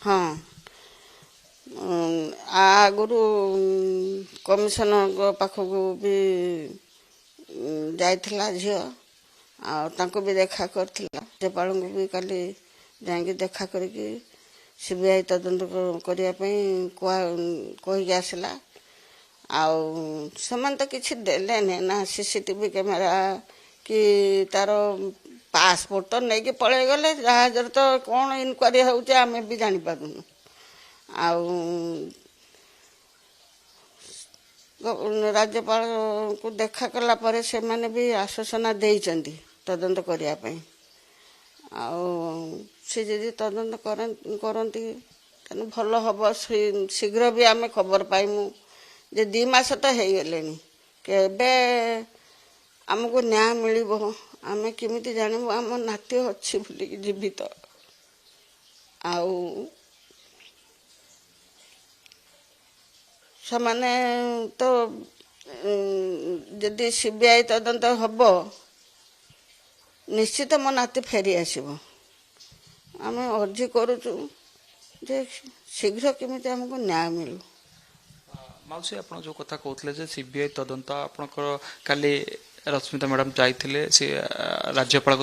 ହଁ। ଆଗରୁ କମିଶନରଙ୍କ ପାଖକୁ ବି ଯାଇଥିଲା ଝିଅ, ଆଉ ତାଙ୍କୁ ବି ଦେଖା କରିଥିଲା। ରାଜ୍ୟପାଳଙ୍କୁ ବି କାଲି ଯାଇକି ଦେଖା କରିକି ସିବିଆଇ ତଦନ୍ତ କରିବା ପାଇଁ କହିକି ଆସିଲା। ଆଉ ସେମାନେ ତ କିଛି ଦେଲେନି ନା, ସିସିଟିଭି କ୍ୟାମେରା କି ତାର ପାସପୋର୍ଟ ତ ନେଇକି ପଳେଇ ଗଲେ। ଜାହାଜରେ ତ କ'ଣ ଇନକ୍ୱାରି ହେଉଛି ଆମେ ବି ଜାଣିପାରୁନୁ। ଆଉ ରାଜ୍ୟପାଳଙ୍କୁ ଦେଖା କଲା ପରେ ସେମାନେ ବି ଆଶ୍ୱାସନା ଦେଇଛନ୍ତି ତଦନ୍ତ କରିବା ପାଇଁ। ଆଉ ସେ ଯଦି ତଦନ୍ତ କରନ୍ତି ତାହେଲେ ଭଲ ହେବ। ଶୀଘ୍ର ବି ଆମେ ଖବର ପାଇମୁ ଯେ 2 ମାସ ତ ହେଇଗଲେଣି, କେବେ ଆମକୁ ନ୍ୟାୟ ମିଳିବ? ଆମେ କେମିତି ଜାଣିବୁ ଆମ ନାତି ଅଛି ବୋଲିକି ଜୀବିତ? ଆଉ ସେମାନେ ତ ଯଦି ସିବିଆଇ ତଦନ୍ତ ହେବ ନିଶ୍ଚିତ ମୋ ନାତି ଫେରି ଆସିବ। ଆମେ ଅର୍ଜି କରୁଛୁ ଯେ ଶୀଘ୍ର କେମିତି ଆମକୁ ନ୍ୟାୟ ମିଳୁ। ମାଉସୀ, ଆପଣ ଯେଉଁ କଥା କହୁଥିଲେ ଯେ ସିବିଆଇ ତଦନ୍ତ, ଆପଣଙ୍କର କାଲି ରଶ୍ମିତା ମ୍ୟାଡ଼ାମ ଯାଇଥିଲେ ସେ ରାଜ୍ୟପାଳଙ୍କ